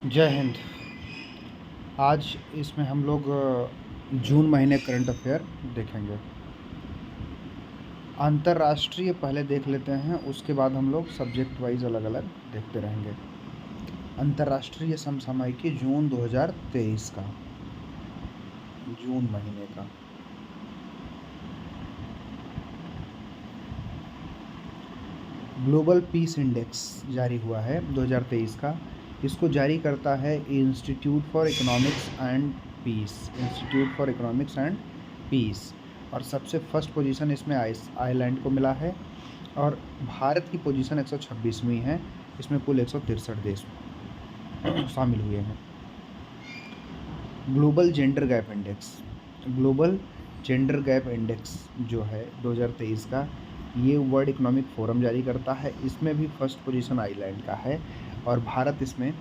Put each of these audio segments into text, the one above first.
जय हिंद। आज इसमें हम लोग जून महीने करंट अफेयर देखेंगे। अंतर्राष्ट्रीय पहले देख लेते हैं, उसके बाद हम लोग सब्जेक्ट वाइज अलग अलग देखते रहेंगे। अंतर्राष्ट्रीय समसामयिकी जून 2023 का, जून महीने का। ग्लोबल पीस इंडेक्स जारी हुआ है 2023 का। इसको जारी करता है Institute for Economics and Peace. और सबसे फर्स्ट पोजीशन इसमें आयरलैंड को मिला है और भारत की पोजीशन 126वीं है। इसमें कुल 163 देश शामिल हुए हैं। ग्लोबल जेंडर गैप इंडेक्स जो है 2023 का, ये वर्ल्ड इकोनॉमिक फोरम जारी करता है। इसमें भी फर्स्ट पोजीशन आयरलैंड का है और भारत इसमें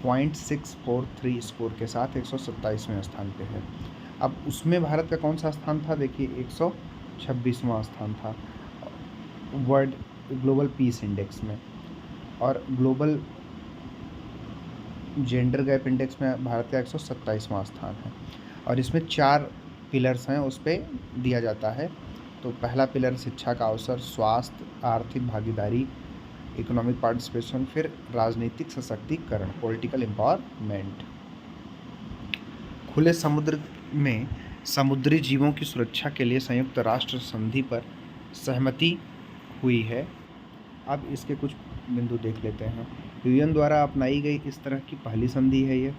0.643 स्कोर के साथ 127वें स्थान पे है। अब उसमें भारत का कौन सा स्थान था, देखिए 126वां स्थान था वर्ल्ड ग्लोबल पीस इंडेक्स में। और ग्लोबल जेंडर गैप इंडेक्स में भारत का 127वां स्थान है। और इसमें 4 पिलर्स हैं, उस पर दिया जाता है। तो पहला पिलर शिक्षा का अवसर, स्वास्थ्य, आर्थिक भागीदारी, इकोनॉमिक पार्टिसिपेशन, फिर राजनीतिक सशक्तिकरण, पॉलिटिकल एम्पावरमेंट। खुले समुद्र में समुद्री जीवों की सुरक्षा के लिए संयुक्त राष्ट्र संधि पर सहमति हुई है। अब इसके कुछ बिंदु देख लेते हैं। यूएन द्वारा अपनाई गई इस तरह की पहली संधि है ये।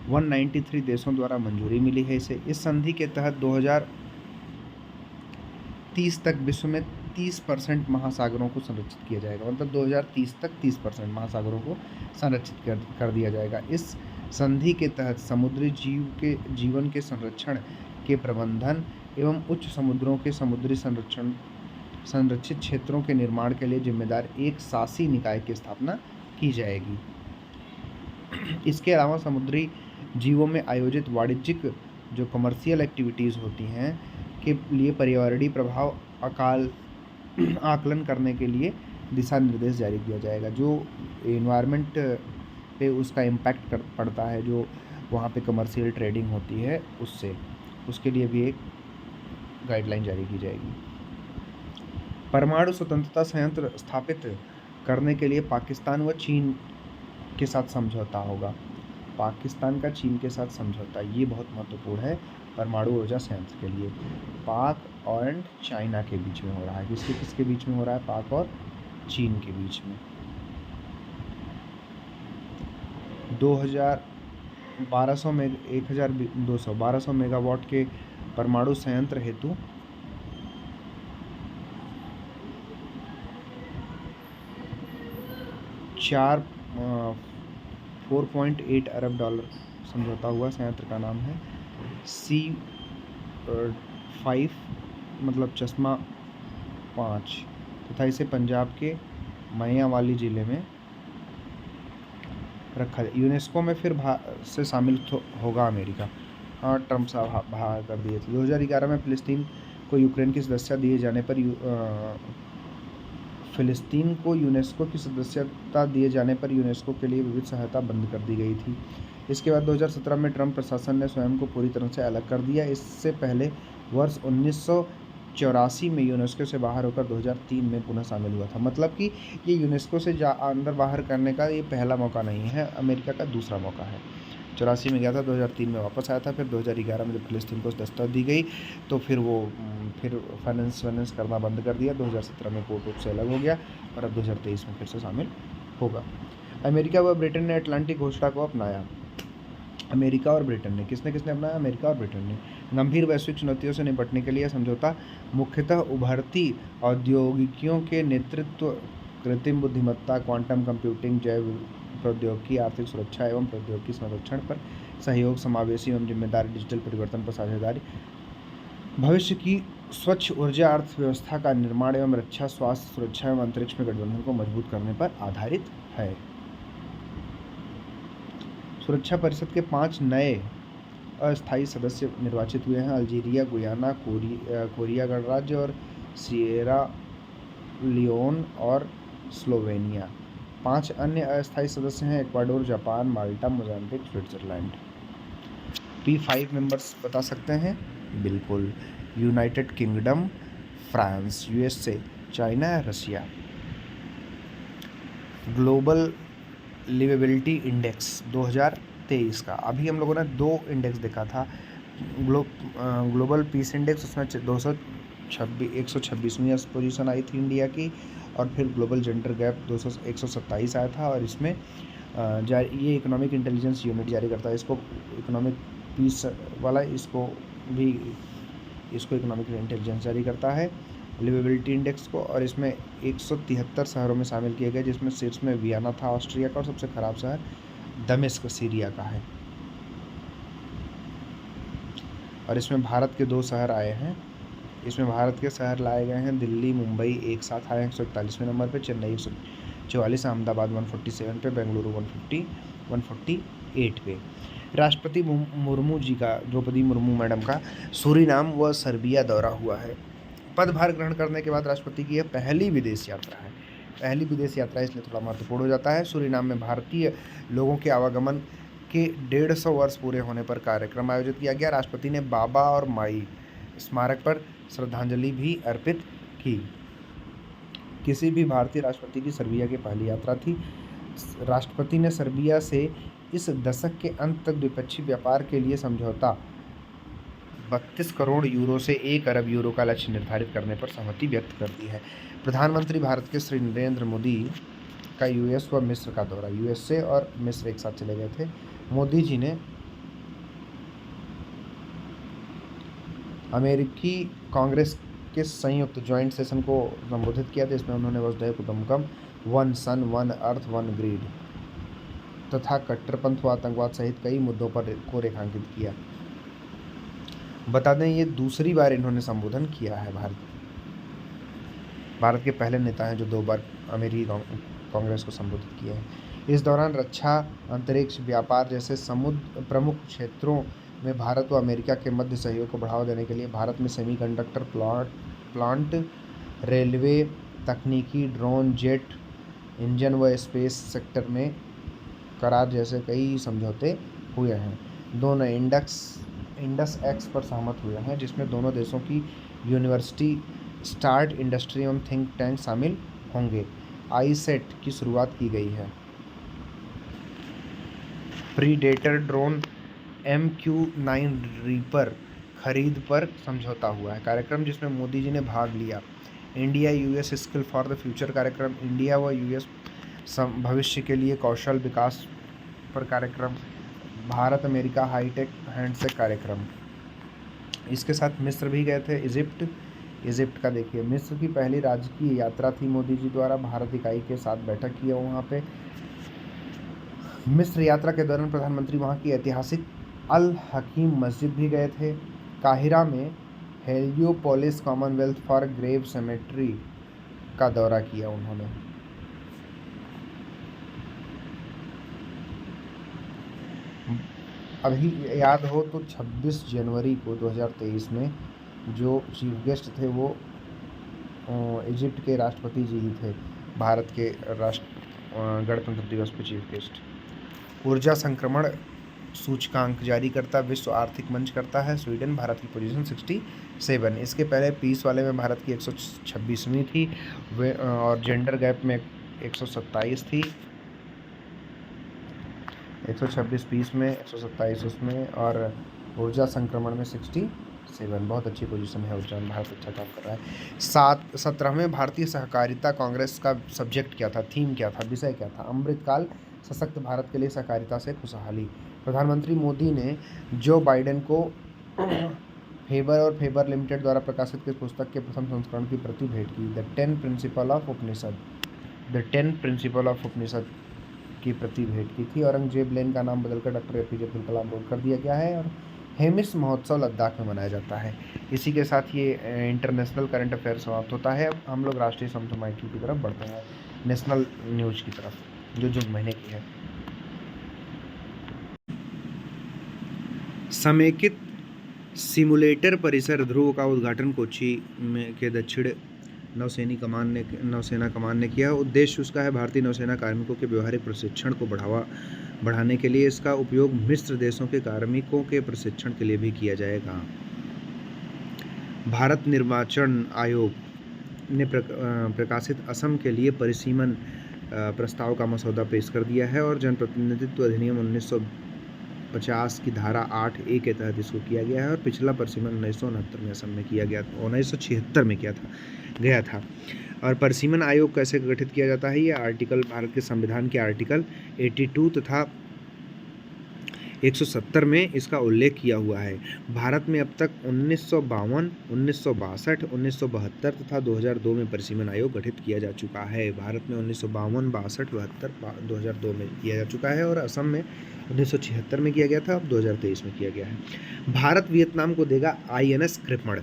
193 देशों द्वारा मंजूरी मिली है इसे। इस संधि के तहत 2030 तक विश्व में 30% महासागरों को संरक्षित किया जाएगा। मतलब 2030 तक 30% महासागरों को संरक्षित कर दिया जाएगा। इस संधि के तहत समुद्री जीवन के संरक्षण के प्रबंधन एवं उच्च समुद्रों के समुद्री संरक्षित क्षेत्रों के निर्माण के लिए जिम्मेदार एक शासी निकाय की स्थापना की जाएगी। इसके अलावा समुद्री जीवों में आयोजित वाणिज्यिक जो कमर्शियल एक्टिविटीज़ होती हैं के लिए पर्यावरणीय प्रभाव आकलन करने के लिए दिशा निर्देश जारी किया जाएगा। जो एनवायरनमेंट पे उसका इम्पैक्ट पड़ता है, जो वहाँ पे कमर्शियल ट्रेडिंग होती है, उसके लिए भी एक गाइडलाइन जारी की जाएगी। परमाणु स्वतंत्रता संयंत्र स्थापित करने के लिए पाकिस्तान व चीन के साथ समझौता होगा। पाकिस्तान का चीन के साथ समझौता, ये बहुत महत्वपूर्ण है परमाणु ऊर्जा संयंत्र के लिए। पाक और चाइना के बीच में हो रहा है। किसके बीच में हो रहा है? पाक और चीन के बीच में। 1200 मेगावाट के परमाणु संयंत्र हेतु 4.8 अरब डॉलर समझौता हुआ। संयंत्र का नाम है C5 मतलब चश्मा 5 तथा इसे पंजाब के मयावाली जिले में रखा है। यूनेस्को में फिर से शामिल होगा अमेरिका। ट्रम्प साहब बाहर कर दिए थे। 2011 में फिलिस्तीन को यूक्रेन की सदस्यता दिए जाने पर फिलिस्तीन को यूनेस्को की सदस्यता दिए जाने पर यूनेस्को के लिए विविध सहायता बंद कर दी गई थी। इसके बाद 2017 में ट्रम्प प्रशासन ने स्वयं को पूरी तरह से अलग कर दिया। इससे पहले वर्ष 1984 में यूनेस्को से बाहर होकर 2003 में पुनः शामिल हुआ था। मतलब कि ये यूनेस्को से अंदर बाहर करने का ये पहला मौका नहीं है, अमेरिका का दूसरा मौका है। 84 में गया था, 2003 में वापस आया था। फिर 2011 में जब फिलिस्तीन को सदस्यता दी गई तो फिर फाइनेंस करना बंद कर दिया। 2017 में कोर्ट से अलग हो गया और अब 2023 में फिर से शामिल होगा। अमेरिका व ब्रिटेन ने अटलांटिक घोषणा को अपनाया। अमेरिका और ब्रिटेन ने, किसने अपनाया? अमेरिका और ब्रिटेन ने। गंभीर वैश्विक चुनौतियों से निपटने के लिए समझौता मुख्यतः उभरती औद्योगिकियों के नेतृत्व, कृत्रिम बुद्धिमत्ता, क्वांटम कंप्यूटिंग, जैव प्रौद्योगिकी, आर्थिक सुरक्षा एवं प्रौद्योगिकी संरक्षण पर सहयोग, समावेशी एवं जिम्मेदार डिजिटल परिवर्तन पर साझेदारी, भविष्य की स्वच्छ ऊर्जा अर्थव्यवस्था का निर्माण एवं रक्षा, स्वास्थ्य, सुरक्षा एवं अंतरिक्ष में गठबंधन को मजबूत करने पर आधारित है। सुरक्षा परिषद के 5 नए अस्थायी सदस्य निर्वाचित हुए हैं। अल्जीरिया, गुयाना, कोरिया गणराज्य और सिएरा लियोन और स्लोवेनिया। 5 अन्य अस्थायी सदस्य हैं Ecuador, Japan, Malta, Mozambique, Switzerland. P5 members बता सकते हैं? बिल्कुल, United Kingdom, France, USA, China, Russia. Global liveability index 2023 का, अभी हम लोगों ने 2 इंडेक्स देखा था, ग्लोबल पीस इंडेक्स, उसमें 126वीं पोजीशन आई थी इंडिया की, और फिर ग्लोबल जेंडर गैप 127 आया था, और इसमें ये इकोनॉमिक इंटेलिजेंस यूनिट जारी करता है इसको, इकोनॉमिक पीस वाला, इसको इकोनॉमिक इंटेलिजेंस जारी करता है लिवेबिलिटी इंडेक्स को, और इसमें 173 शहरों में शामिल किए गए, जिसमें शीर्ष में वियना था ऑस्ट्रिया का, और सबसे खराब शहर दमिश्क सीरिया का है। और इसमें भारत के 2 शहर आए हैं, इसमें भारत के शहर लाए गए हैं, दिल्ली, मुंबई एक साथ आए 141वें नंबर पे, चेन्नई 144, अहमदाबाद 147 पे, बेंगलुरु 148 पे। राष्ट्रपति मुर्मू जी का, द्रौपदी मुर्मू मैडम का सूरीनाम व सर्बिया दौरा हुआ है। पदभार ग्रहण करने के बाद राष्ट्रपति की यह पहली विदेश यात्रा है, पहली विदेश यात्रा, इसलिए थोड़ा महत्वपूर्ण हो जाता है। सूरीनाम में भारतीय लोगों के आवागमन के 150 वर्ष पूरे होने पर कार्यक्रम आयोजित किया गया। राष्ट्रपति ने बाबा और माई स्मारक पर श्रद्धांजलि भी अर्पित की। किसी भी भारतीय राष्ट्रपति की सर्बिया की पहली यात्रा थी। राष्ट्रपति ने सर्बिया से इस दशक के अंत तक द्विपक्षीय व्यापार के लिए समझौता 32 करोड़ यूरो से 1 अरब यूरो का लक्ष्य निर्धारित करने पर सहमति व्यक्त कर दी है। प्रधानमंत्री भारत के श्री नरेंद्र मोदी का यूएस व मिस्र का दौरा, यूएसए और मिस्र एक साथ चले गए थे। मोदी जी ने अमेरिकी कांग्रेस के संयुक्त ज्वाइंट सेशन को संबोधित किया था, इसमें उन्होंने वसुधैव कुटुंबकम, वन सन, वन अर्थ, वन ग्रिड तथा कट्टरपंथ व आतंकवाद सहित कई मुद्दों पर को रेखांकित किया। बता दें ये दूसरी बार इन्होंने संबोधन किया है। भारत के पहले नेता हैं जो 2 बार अमेरिकी कांग्रेस को संबोधित किया है। इस दौरान रक्षा, अंतरिक्ष, व्यापार जैसे प्रमुख क्षेत्रों में भारत व अमेरिका के मध्य सहयोग को बढ़ावा देने के लिए भारत में सेमीकंडक्टर प्लांट, रेलवे तकनीकी, ड्रोन, जेट इंजन व स्पेस सेक्टर में करार जैसे कई समझौते हुए हैं। दोनों इंडस एक्स पर सहमत हुए हैं, जिसमें दोनों देशों की यूनिवर्सिटी, स्टार्ट इंडस्ट्री एवं थिंक टैंक शामिल होंगे। आईसेट की शुरुआत की गई है। प्रीडेटर ड्रोन MQ-9 रीपर खरीद पर समझौता हुआ है। कार्यक्रम जिसमें मोदी जी ने भाग लिया। India US skill for the future कार्यक्रम, इंडिया व यूएस भविष्य के लिए कौशल विकास पर कार्यक्रम, भारत अमेरिका हाईटेक हैंडशेक कार्यक्रम। इसके साथ मिस्र भी गए थे। इजिप्ट का देखिए, मिस्र की पहली राजकीय यात्रा थी मोदी जी द्वारा, भारत इकाई के साथ बैठक किया वहाँ पे। मिस्र यात्रा के दौरान प्रधानमंत्री वहाँ की ऐतिहासिक अल हकीम मस्जिद भी गए थे। काहिरा में Heliopolis Commonwealth for grave cemetery का दौरा किया उन्होंने। अभी याद हो तो 26 जनवरी को 2023 में जो चीफ गेस्ट थे वो इजिप्ट के राष्ट्रपति जी ही थे, भारत के गणतंत्र दिवस पे चीफ गेस्ट। ऊर्जा संक्रमण सूचकांक जारी करता विश्व आर्थिक मंच करता है स्वीडन, भारत की पोजीशन 67। इसके पहले पीस वाले में भारत की 126वीं थी, और जेंडर गैप में 127 थी, 126 पीस में, 127 उसमें, और ऊर्जा संक्रमण में 67। बहुत अच्छी पोजीशन है ऊर्जा में, भारत अच्छा काम कर रहा है। 17वें भारतीय सहकारिता कांग्रेस का सब्जेक्ट क्या था, थीम क्या था, विषय क्या था? अमृतकाल, सशक्त भारत के लिए सहकारिता से खुशहाली। प्रधानमंत्री मोदी ने जो बाइडेन को फेबर और फेबर लिमिटेड द्वारा प्रकाशित की पुस्तक के प्रथम संस्करण की प्रति भेंट की। द 10 प्रिंसिपल ऑफ उपनिषद की प्रति भेंट की थी। औरंगजेब लेन का नाम बदलकर doctor APJ Abdul Kalam road कर दिया गया है। और हेमिस महोत्सव लद्दाख में मनाया जाता है। इसी के साथ ये इंटरनेशनल करंट अफेयर समाप्त होता है। अब हम लोग राष्ट्रीय समसामयिकी की तरफ बढ़ते हैं, नेशनल न्यूज़ की तरफ, जो जून महीने की है। समेकित सिमुलेटर परिसर ध्रुव का उद्घाटन कोच्चि में के दक्षिण नौसेना कमान ने किया। उद्देश्य उसका है भारतीय नौसेना कार्मिकों के व्यवहारिक प्रशिक्षण को बढ़ाने के लिए। इसका उपयोग मिस्र देशों के कार्मिकों के प्रशिक्षण के लिए भी किया जाएगा। भारत निर्वाचन आयोग ने प्रकाशित असम के लिए परिसीमन प्रस्ताव का मसौदा पेश कर दिया है और जनप्रतिनिधित्व अधिनियम 1950 की धारा 8A के तहत इसको किया गया है और पिछला परिसीमन 1969 में असम में किया गया, 1976 में गया था। और परिसीमन आयोग कैसे गठित किया जाता है? ये आर्टिकल भारत के संविधान के आर्टिकल 82 तथा 170 में इसका उल्लेख किया हुआ है। भारत में अब तक 1952, 1962, 1972 तथा 2002 में परिसीमन आयोग गठित किया जा चुका है। भारत में 1952, 62, 72, 2002 में किया जा चुका है और असम में 1976 में किया गया था, अब 2023 में किया गया है। भारत वियतनाम को देगा INS कृपण।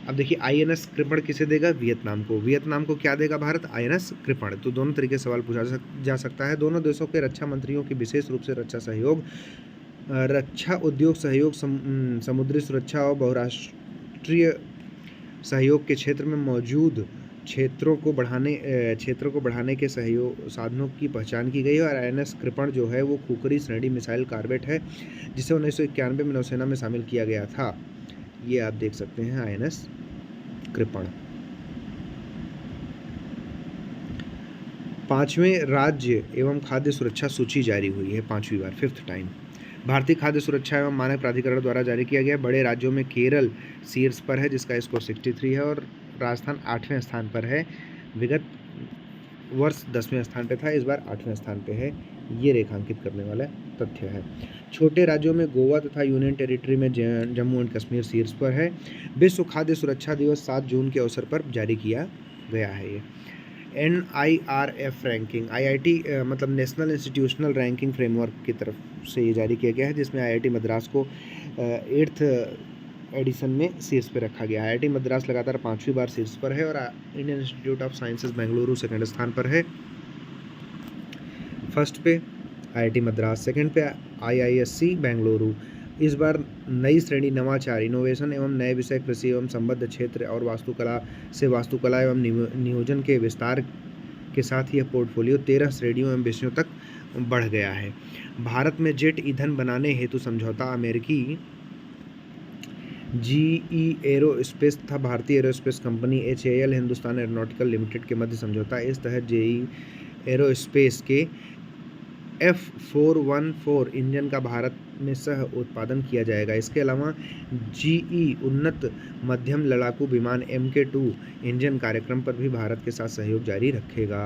अब देखिए INS कृपण किसे देगा? वियतनाम को। वियतनाम को क्या देगा भारत? INS कृपण। तो दोनों तरीके से सवाल पूछा जा सकता है। दोनों देशों के रक्षा मंत्रियों की विशेष रूप से रक्षा उद्योग सहयोग, समुद्री सुरक्षा और बहुराष्ट्रीय सहयोग के क्षेत्र में मौजूद क्षेत्रों को बढ़ाने के सहयोग साधनों की पहचान की गई है। और INS कृपण जो है वो खुखरी श्रेणी मिसाइल कॉर्वेट है जिसे 1991 में नौसेना में शामिल किया गया था। ये आप देख सकते हैं INS कृपण। 5वें राज्य एवं खाद्य सुरक्षा सूची जारी हुई है 5वीं बार, 5th टाइम। भारतीय खाद्य सुरक्षा एवं मानक प्राधिकरण द्वारा जारी किया गया। बड़े राज्यों में केरल शीर्ष पर है जिसका स्कोर 63 है और राजस्थान 8वें स्थान पर है। विगत वर्ष 10वें स्थान पे था, इस बार 8वें स्थान पे है। ये रेखांकित करने वाला तथ्य है। छोटे राज्यों में गोवा तथा यूनियन टेरिटरी में जम्मू एंड कश्मीर शीर्ष पर है। विश्व खाद्य सुरक्षा दिवस 7 जून के अवसर पर जारी किया गया है। ये NIRF रैंकिंग IIT मतलब नेशनल इंस्टीट्यूशनल रैंकिंग फ्रेमवर्क की तरफ से ये जारी किया गया है जिसमें IIT मद्रास को 8th एडिशन में शीर्ष पे रखा गया है। IIT मद्रास लगातार 5वीं बार शीर्ष पर है और Indian institute of sciences Bengaluru second स्थान पर है। फर्स्ट पे IIT मद्रास, सेकंड पे IISc बेंगलुरु। इस बार नई श्रेणी नवाचार, इनोवेशन एवं नए विषय, कृषि एवं संबद्ध क्षेत्र और वास्तुकला एवं नियोजन के विस्तार के साथ यह पोर्टफोलियो 13 श्रेणियों एवं विषयों तक बढ़ गया है। भारत में जेट ईंधन बनाने हेतु समझौता अमेरिकी GE एरोस्पेस तथा भारतीय aerospace company HAL Hindustan aeronautical limited के मध्य समझौता। इस तहत GE एरोस्पेस के F414 इंजन का भारत में सह उत्पादन किया जाएगा। इसके अलावा GE उन्नत मध्यम लड़ाकू विमान MK2 इंजन कार्यक्रम पर भी भारत के साथ सहयोग जारी रखेगा।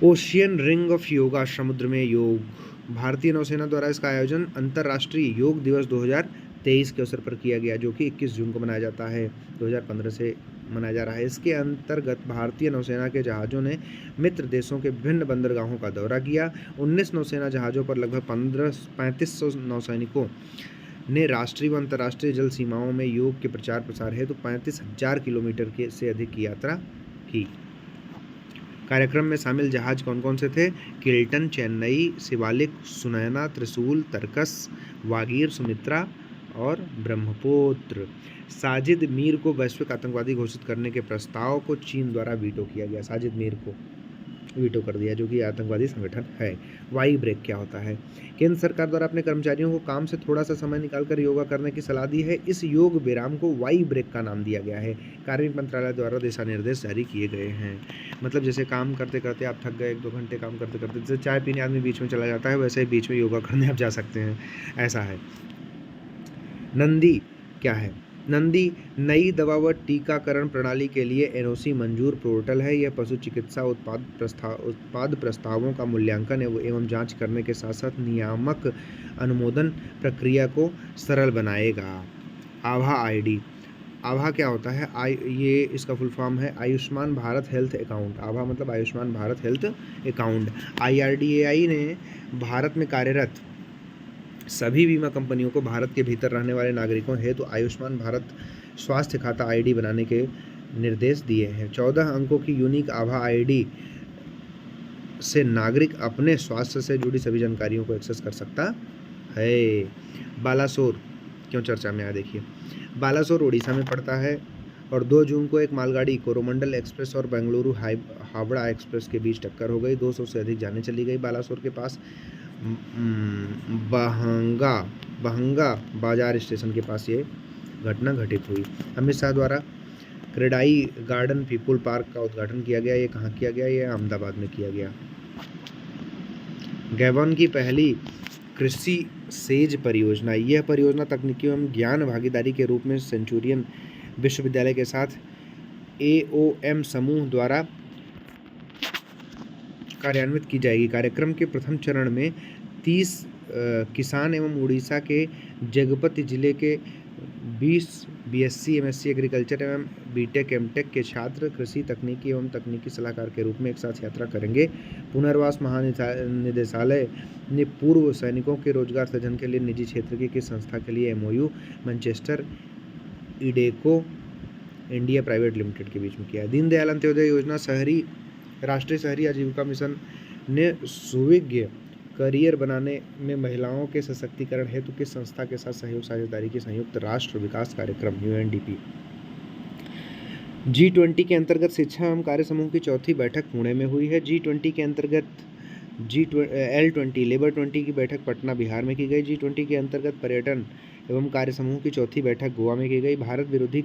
ओशियन रिंग ऑफ योगा, समुद्र में योग। भारतीय नौसेना द्वारा इसका आयोजन अंतर्राष्ट्रीय योग दिवस 2023 के अवसर पर किया गया जो कि 21 जून को मनाया जाता है, 2015 से मनाया जा रहा है। इसके अंतर्गत भारतीय नौसेना के जहाज़ों ने मित्र देशों के विभिन्न बंदरगाहों का दौरा किया। 19 नौसेना जहाज़ों पर लगभग 3500 नौसैनिकों ने राष्ट्रीय व अंतर्राष्ट्रीय जल सीमाओं में योग के प्रचार प्रसार हेतु 35,000 किलोमीटर से अधिक की यात्रा की। कार्यक्रम में शामिल जहाज कौन कौन से थे? किल्टन, चेन्नई, शिवालिक, सुनैना, त्रिशूल, तरकस, वागीर, सुमित्रा और ब्रह्मपुत्र। साजिद मीर को वैश्विक आतंकवादी घोषित करने के प्रस्ताव को चीन द्वारा वीटो किया गया। साजिद मीर को वीटो कर दिया जो कि आतंकवादी संगठन है। वाई ब्रेक क्या होता है? केंद्र सरकार द्वारा अपने कर्मचारियों को काम से थोड़ा सा समय निकालकर योगा करने की सलाह दी है। इस योग विराम को वाई ब्रेक का नाम दिया गया है। कार्मिक मंत्रालय द्वारा दिशा निर्देश जारी किए गए हैं। मतलब जैसे काम करते करते आप थक गए, 1-2 घंटे काम करते करते, जैसे चाय पीने आदमी बीच में चला जाता है वैसे ही बीच में योगा करने आप जा सकते हैं, ऐसा है। नंदी क्या है? नंदी नई दवा व टीकाकरण प्रणाली के लिए NOC मंजूर पोर्टल है। यह पशु चिकित्सा उत्पाद प्रस्तावों का मूल्यांकन एवं जांच करने के साथ साथ नियामक अनुमोदन प्रक्रिया को सरल बनाएगा। आभा ID, आभा क्या होता है? ये इसका फुल फॉर्म है आयुष्मान भारत हेल्थ अकाउंट। आभा मतलब Ayushman Bharat health account. IRDAI ने भारत में कार्यरत सभी बीमा कंपनियों को भारत के भीतर रहने वाले नागरिकों हेतु आयुष्मान भारत स्वास्थ्य खाता ID बनाने के निर्देश दिए हैं। 14 अंकों की यूनिक आभा ID से नागरिक अपने स्वास्थ्य से जुड़ी सभी जानकारियों को एक्सेस कर सकता है। बालासोर क्यों चर्चा में आया? देखिए, बालासोर उड़ीसा में पड़ता है और 2 जून को एक मालगाड़ी कोरोमंडल एक्सप्रेस और बेंगलुरु हावड़ा एक्सप्रेस के बीच टक्कर हो गई। 200 से अधिक जानें चली गई। बालासोर के पास बहंगा बाजार स्टेशन के पास ये घटना घटित हुई। अमित शाह द्वारा क्रेडाई गार्डन पीपुल पार्क का उद्घाटन किया गया। ये कहाँ किया गया? ये अहमदाबाद में किया गया। गैबन की पहली कृषि सेज परियोजना। यह परियोजना तकनीकी एवं ज्ञान भागीदारी के रूप में सेंचुरियन विश्वविद्यालय के साथ AOM समूह द्वारा कार्यान्वित की जाएगी। कार्यक्रम के प्रथम चरण में 30 किसान एवं उड़ीसा के जगपति जिले के 20 BSc MSc एग्रीकल्चर एवं BTech MTech के छात्र कृषि तकनीकी एवं तकनीकी सलाहकार के रूप में एक साथ यात्रा करेंगे। पुनर्वास महानिदेशालय ने पूर्व सैनिकों के रोजगार सृजन के लिए निजी क्षेत्र की किस संस्था के लिए MOU मैनचेस्टर इडेको इंडिया प्राइवेट लिमिटेड के बीच में किया। दीनदयाल अंत्योदय योजना राष्ट्रीय शहरी आजीविका मिशन ने सुविज्ञ करियर बनाने में महिलाओं के सशक्तिकरण हेतु किस संस्था के साथ सहयोग साझेदारी की संयुक्त राष्ट्र विकास कार्यक्रम UNDP। G20 के अंतर्गत शिक्षा एवं कार्य समूह की चौथी बैठक पुणे में हुई है। G20 के अंतर्गत L20 लेबर 20 की बैठक पटना बिहार में की गई। G20 के अंतर्गत पर्यटन एवं कार्य समूह की चौथी बैठक गोवा में की गई। भारत विरोधी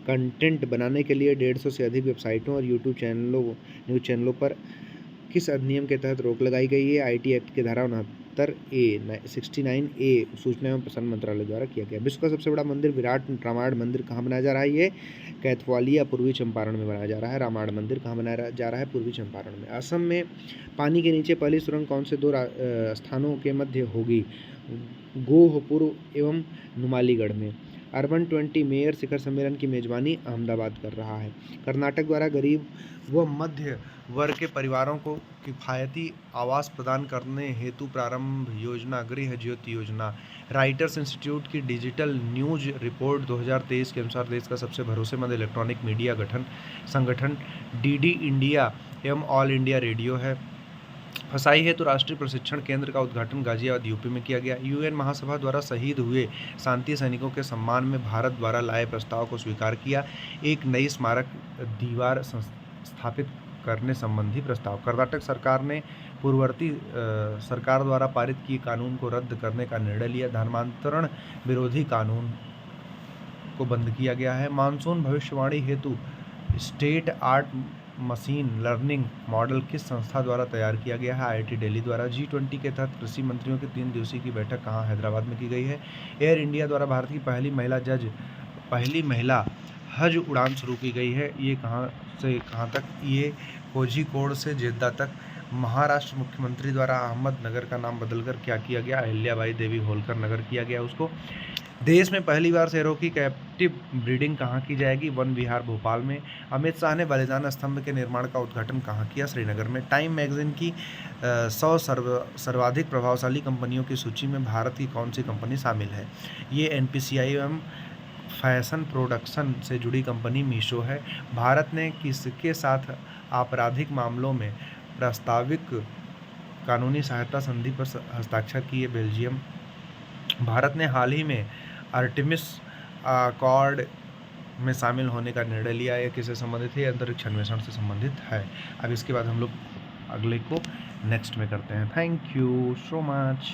कंटेंट बनाने के लिए 150 से अधिक वेबसाइटों और यूट्यूब न्यूज़ चैनलों पर किस अधिनियम के तहत रोक लगाई गई है? IT एक्ट की धारा 69A सूचना एवं प्रसारण मंत्रालय द्वारा किया गया। विश्व का सबसे बड़ा मंदिर विराट रामायण मंदिर कहाँ बनाया जा रहा है? ये कैथवालिया पूर्वी चंपारण में बनाया जा रहा है। रामायण मंदिर कहाँ बनाया जा रहा है? पूर्वी चंपारण में। असम में पानी के नीचे पहली सुरंग कौन से 2 स्थानों के मध्य होगी? गोहपुर एवं नुमालीगढ़ में। अर्बन 20 मेयर शिखर सम्मेलन की मेजबानी अहमदाबाद कर रहा है। कर्नाटक द्वारा गरीब व मध्य वर्ग के परिवारों को किफ़ायती आवास प्रदान करने हेतु प्रारंभ योजना गृह ज्योति योजना। राइटर्स इंस्टीट्यूट की डिजिटल न्यूज रिपोर्ट 2023 के अनुसार देश का सबसे भरोसेमंद इलेक्ट्रॉनिक मीडिया संगठन DD इंडिया एवं ऑल इंडिया रेडियो है। फसाई हेतु राष्ट्रीय प्रशिक्षण केंद्र का उद्घाटन गाजियाबाद UP में किया गया। UN महासभा द्वारा शहीद हुए शांति सैनिकों के सम्मान में भारत द्वारा लाए प्रस्ताव को स्वीकार किया। एक नई स्मारक दीवार स्थापित करने संबंधी प्रस्ताव। कर्नाटक सरकार ने पूर्ववर्ती सरकार द्वारा पारित किए कानून को रद्द करने का निर्णय लिया। धर्मांतरण विरोधी कानून को बंद किया गया है। मानसून भविष्यवाणी हेतु state art machine learning model किस संस्था द्वारा तैयार किया गया है? IIT दिल्ली द्वारा। G20 के तहत कृषि मंत्रियों की 3 दिवसीय की बैठक कहाँ? हैदराबाद में की गई है। एयर इंडिया द्वारा भारत की पहली महिला हज उड़ान शुरू की गई है। ये कहाँ से कहाँ तक? ये कोझिकोड से जेद्दा तक। महाराष्ट्र मुख्यमंत्री द्वारा अहमदनगर का नाम बदलकर क्या किया गया? अहिल्याबाई देवी होलकर नगर किया गया उसको। देश में पहली बार शेरों की कैप्टिव ब्रीडिंग कहाँ की जाएगी? वन विहार भोपाल में। अमित शाह ने बलिदान स्तंभ के निर्माण का उद्घाटन कहाँ किया? श्रीनगर में। टाइम मैगजीन की 100 सर्वाधिक प्रभावशाली कंपनियों की सूची में भारत की कौन सी कंपनी शामिल है? ये NPCI एवं फैशन प्रोडक्शन से जुड़ी कंपनी मीशो है। भारत ने किसके साथ आपराधिक मामलों में प्रस्तावित कानूनी सहायता संधि पर हस्ताक्षर किए? बेल्जियम। भारत ने हाल ही में आर्टेमिस अकॉर्ड में शामिल होने का निर्णय लिया। यह किससे संबंधित है? अंतरिक्ष अन्वेषण से संबंधित है। अब इसके बाद हम लोग अगले को नेक्स्ट में करते हैं। Thank you so much.